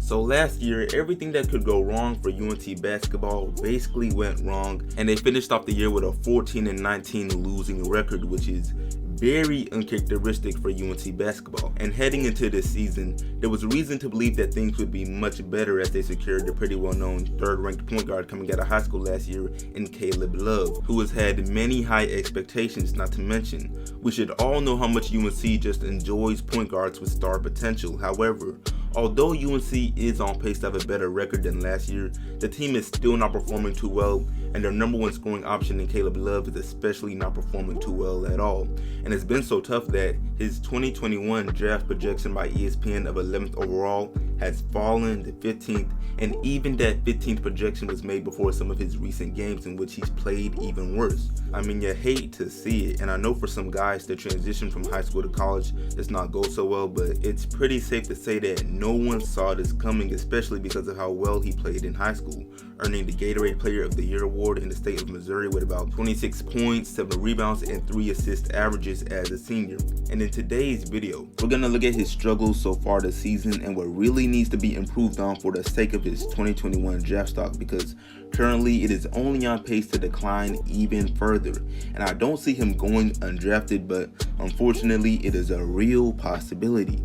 So last year, everything that could go wrong for UNC basketball basically went wrong, and they finished off the year with a 14-19 losing record, which is very uncharacteristic for UNC basketball. And heading into this season, there was reason to believe that things would be much better as they secured the pretty well-known third-ranked point guard coming out of high school last year in Caleb Love, who has had many high expectations. Not to mention, we should all know how much UNC just enjoys point guards with star potential. However, although UNC is on pace to have a better record than last year, the team is still not performing too well, and their number one scoring option in Caleb Love is especially not performing too well at all. And it's been so tough that his 2021 draft projection by ESPN of 11th overall has fallen to 15th, and even that 15th projection was made before some of his recent games in which he's played even worse. I mean, you hate to see it, and I know for some guys the transition from high school to college does not go so well, but it's pretty safe to say that no one saw this coming, especially because of how well he played in high school, earning the Gatorade Player of the Year award in the state of Missouri with about 26 points, 7 rebounds, and 3 assist averages as a senior. And in today's video, we're going to look at his struggles so far this season and what really needs to be improved on for the sake of his 2021 draft stock, because currently it is only on pace to decline even further. And I don't see him going undrafted, but unfortunately it is a real possibility.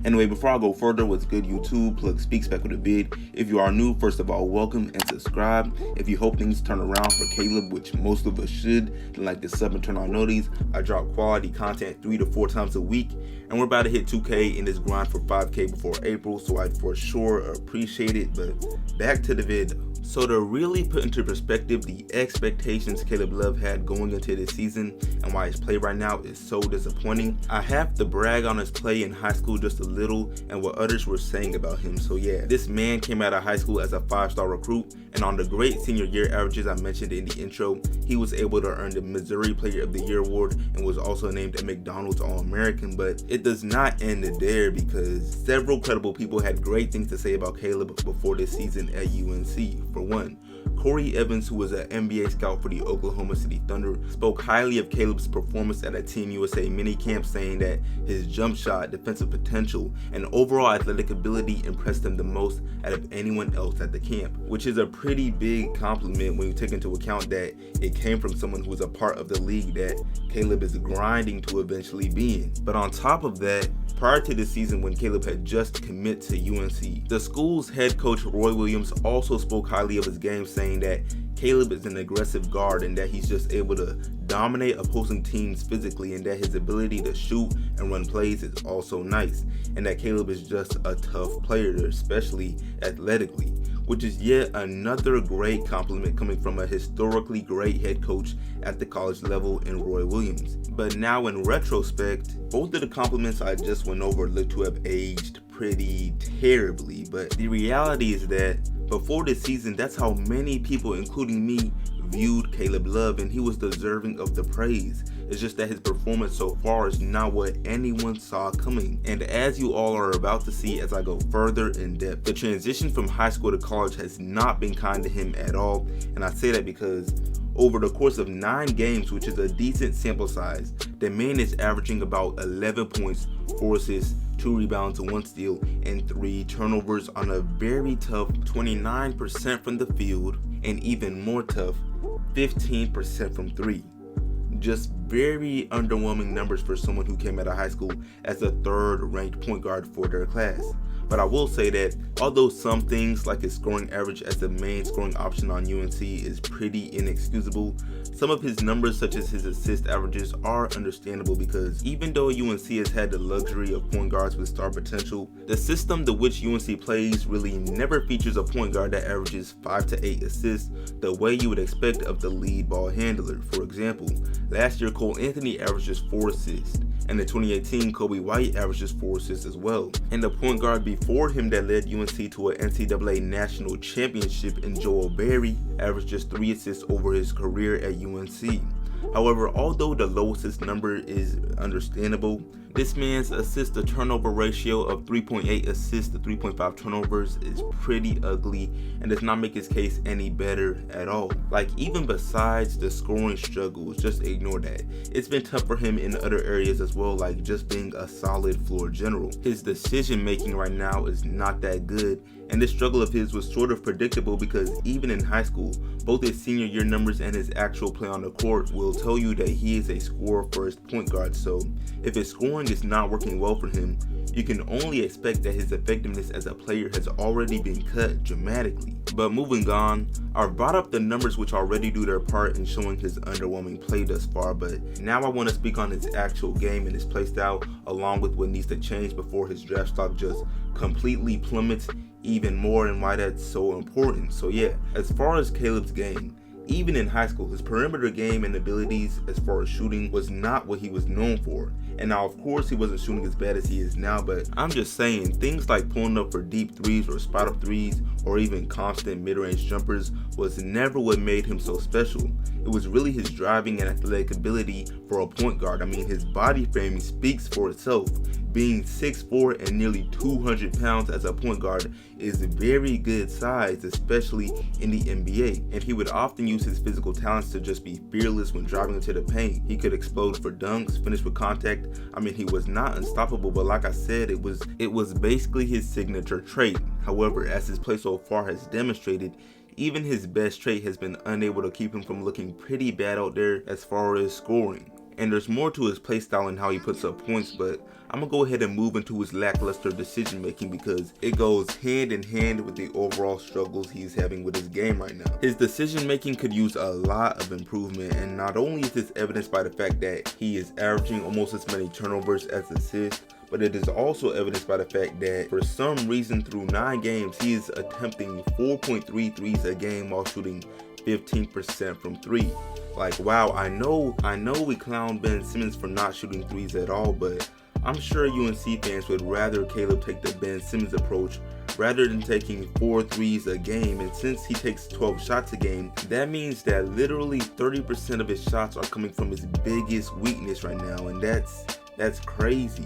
Anyway, before I go further, what's good YouTube? Plug speaks back with a vid. If you are new, first of all, welcome and subscribe. If you hope things turn around for Caleb, which most of us should, then like the sub and turn on noties. I drop quality content 3 to 4 times a week, and we're about to hit 2K in this grind for 5K before April, so I'd for sure appreciate it. But back to the vid. So to really put into perspective the expectations Caleb Love had going into this season and why his play right now is so disappointing, I have to brag on his play in high school just a little and what others were saying about him. So yeah, this man came out of high school as a 5-star recruit, and on the great senior year averages I mentioned in the intro, he was able to earn the Missouri Player of the Year award and was also named a McDonald's All-American. But it does not end there, because several credible people had great things to say about Caleb before this season at UNC. For one, Corey Evans, who was an NBA scout for the Oklahoma City Thunder, spoke highly of Caleb's performance at a Team USA minicamp, saying that his jump shot, defensive potential, and overall athletic ability impressed him the most out of anyone else at the camp, which is a pretty big compliment when you take into account that it came from someone who was a part of the league that Caleb is grinding to eventually be in. But on top of that, prior to this season when Caleb had just committed to UNC, the school's head coach Roy Williams also spoke highly of his game, saying that Caleb is an aggressive guard and that he's just able to dominate opposing teams physically, and that his ability to shoot and run plays is also nice, and that Caleb is just a tough player, especially athletically, which is yet another great compliment coming from a historically great head coach at the college level in Roy Williams. But now in retrospect, both of the compliments I just went over look to have aged pretty terribly, but the reality is that before this season, that's how many people, including me, viewed Caleb Love, and he was deserving of the praise. It's just that his performance so far is not what anyone saw coming. And as you all are about to see as I go further in depth, the transition from high school to college has not been kind to him at all. And I say that because over the course of 9 games, which is a decent sample size, the man is averaging about 11 points, 4 assists, 2 rebounds, 1 steal, and 3 turnovers on a very tough 29% from the field, and even more tough 15% from 3. Just very underwhelming numbers for someone who came out of high school as a 3rd ranked point guard for their class. But I will say that although some things like his scoring average as the main scoring option on UNC is pretty inexcusable, some of his numbers such as his assist averages are understandable, because even though UNC has had the luxury of point guards with star potential, the system to which UNC plays really never features a point guard that averages 5 to 8 assists the way you would expect of the lead ball handler. For example, last year Cole Anthony averages 4 assists, and in 2018 Kobe White averages 4 assists as well. And the point guard before him that led UNC to an NCAA national championship in Joel Berry averaged just 3 assists over his career at UNC. However, although the low assist number is understandable, This man's assist to turnover ratio of 3.8 assists to 3.5 turnovers is pretty ugly and does not make his case any better at all. Like, even besides the scoring struggles, just ignore that. It's been tough for him in other areas as well, like just being a solid floor general. His decision making right now is not that good, and this struggle of his was sort of predictable because even in high school, both his senior year numbers and his actual play on the court will tell you that he is a scorer first point guard. So if his scoring is not working well for him, you can only expect that his effectiveness as a player has already been cut dramatically. But moving on, I've brought up the numbers which already do their part in showing his underwhelming play thus far, but now I want to speak on his actual game and his play style, along with what needs to change before his draft stock just completely plummets even more, and why that's so important. So yeah, as far as Caleb's game, even in high school, his perimeter game and abilities as far as shooting was not what he was known for. And now, of course, he wasn't shooting as bad as he is now, but I'm just saying, things like pulling up for deep threes or spot up threes or even constant mid-range jumpers was never what made him so special. It was really his driving and athletic ability for a point guard. I mean, his body frame speaks for itself. Being 6'4" and nearly 200 pounds as a point guard is a very good size, especially in the NBA. And he would often use his physical talents to just be fearless when driving into the paint. He could explode for dunks, finish with contact. I mean, he was not unstoppable, but like I said, it was basically his signature trait. However, as his play so far has demonstrated, even his best trait has been unable to keep him from looking pretty bad out there as far as scoring. And there's more to his play style and how he puts up points, but I'm gonna go ahead and move into his lackluster decision making because it goes hand in hand with the overall struggles he's having with his game right now. His decision making could use a lot of improvement, and not only is this evidenced by the fact that he is averaging almost as many turnovers as assists, but it is also evidenced by the fact that for some reason through 9 games he is attempting 4.3 threes a game while shooting 15% from 3. Like, wow, I know we clown Ben Simmons for not shooting threes at all, but I'm sure UNC fans would rather Caleb take the Ben Simmons approach rather than taking 4 threes a game. And since he takes 12 shots a game, that means that literally 30% of his shots are coming from his biggest weakness right now, and that's crazy.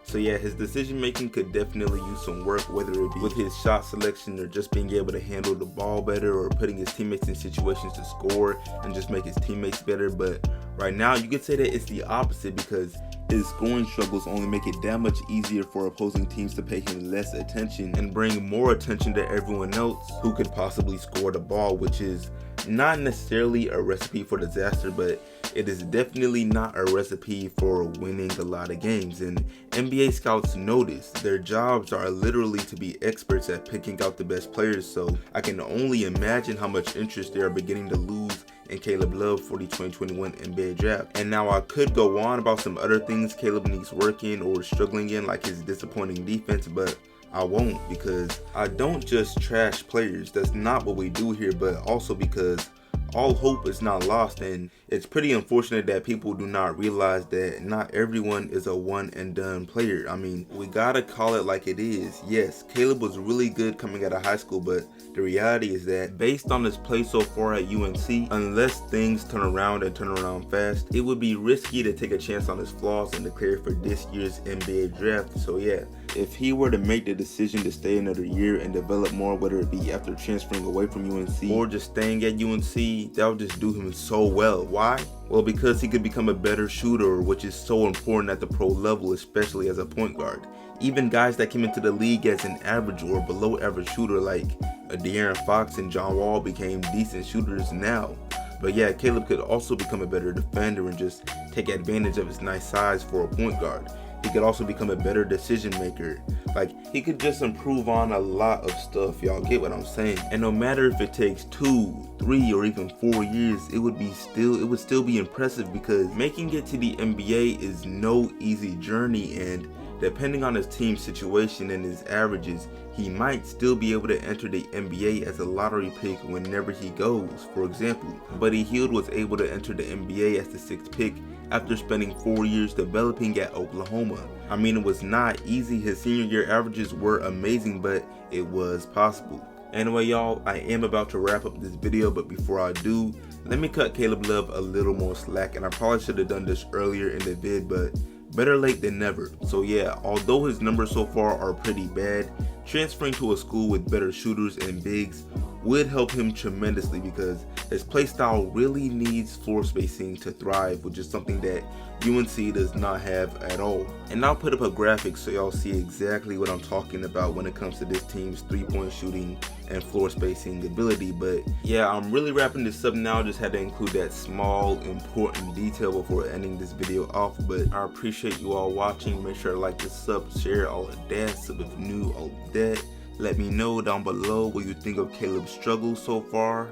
So yeah, his decision making could definitely use some work, whether it be with his shot selection or just being able to handle the ball better or putting his teammates in situations to score and just make his teammates better. But right now you could say that it's the opposite because his scoring struggles only make it that much easier for opposing teams to pay him less attention and bring more attention to everyone else who could possibly score the ball, which is not necessarily a recipe for disaster, but it is definitely not a recipe for winning a lot of games. And NBA scouts know this. Their jobs are literally to be experts at picking out the best players, so I can only imagine how much interest they are beginning to lose in Caleb Love for the 2021 NBA draft. And now I could go on about some other things Caleb needs work in or struggling in, like his disappointing defense, but I won't, because I don't just trash players. That's not what we do here, but also because all hope is not lost, and it's pretty unfortunate that people do not realize that not everyone is a one and done player. I mean, we gotta call it like it is. Yes, Caleb was really good coming out of high school, but the reality is that based on his play so far at UNC, unless things turn around and turn around fast, it would be risky to take a chance on his flaws and declare for this year's NBA draft. So yeah, if he were to make the decision to stay another year and develop more, whether it be after transferring away from UNC or just staying at UNC, that would just do him so well. Why? Well, because he could become a better shooter, which is so important at the pro level, especially as a point guard. Even guys that came into the league as an average or below average shooter like De'Aaron Fox and John Wall became decent shooters now. But yeah, Caleb could also become a better defender and just take advantage of his nice size for a point guard. He could also become a better decision maker. Like, he could just improve on a lot of stuff, y'all get what I'm saying? And no matter if it takes 2, 3, or even 4 years, it would still be impressive, because making it to the NBA is no easy journey, and depending on his team's situation and his averages, he might still be able to enter the NBA as a lottery pick whenever he goes, for example. Buddy Hield was able to enter the NBA as the 6th pick after spending 4 years developing at Oklahoma. I mean, it was not easy. His senior year averages were amazing, but it was possible. Anyway, y'all, I am about to wrap up this video, but before I do, let me cut Caleb Love a little more slack, and I probably should have done this earlier in the vid, but better late than never. So yeah, although his numbers so far are pretty bad, transferring to a school with better shooters and bigs would help him tremendously because his playstyle really needs floor spacing to thrive, which is something that UNC does not have at all. And I'll put up a graphic so y'all see exactly what I'm talking about when it comes to this team's 3-point shooting and floor spacing ability. But yeah, I'm really wrapping this up now. Just had to include that small important detail before ending this video off. But I appreciate you all watching. Make sure to like the sub, share, all of that, sub if new, all of that. Let me know down below what you think of Caleb's struggle so far,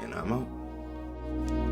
and I'm out.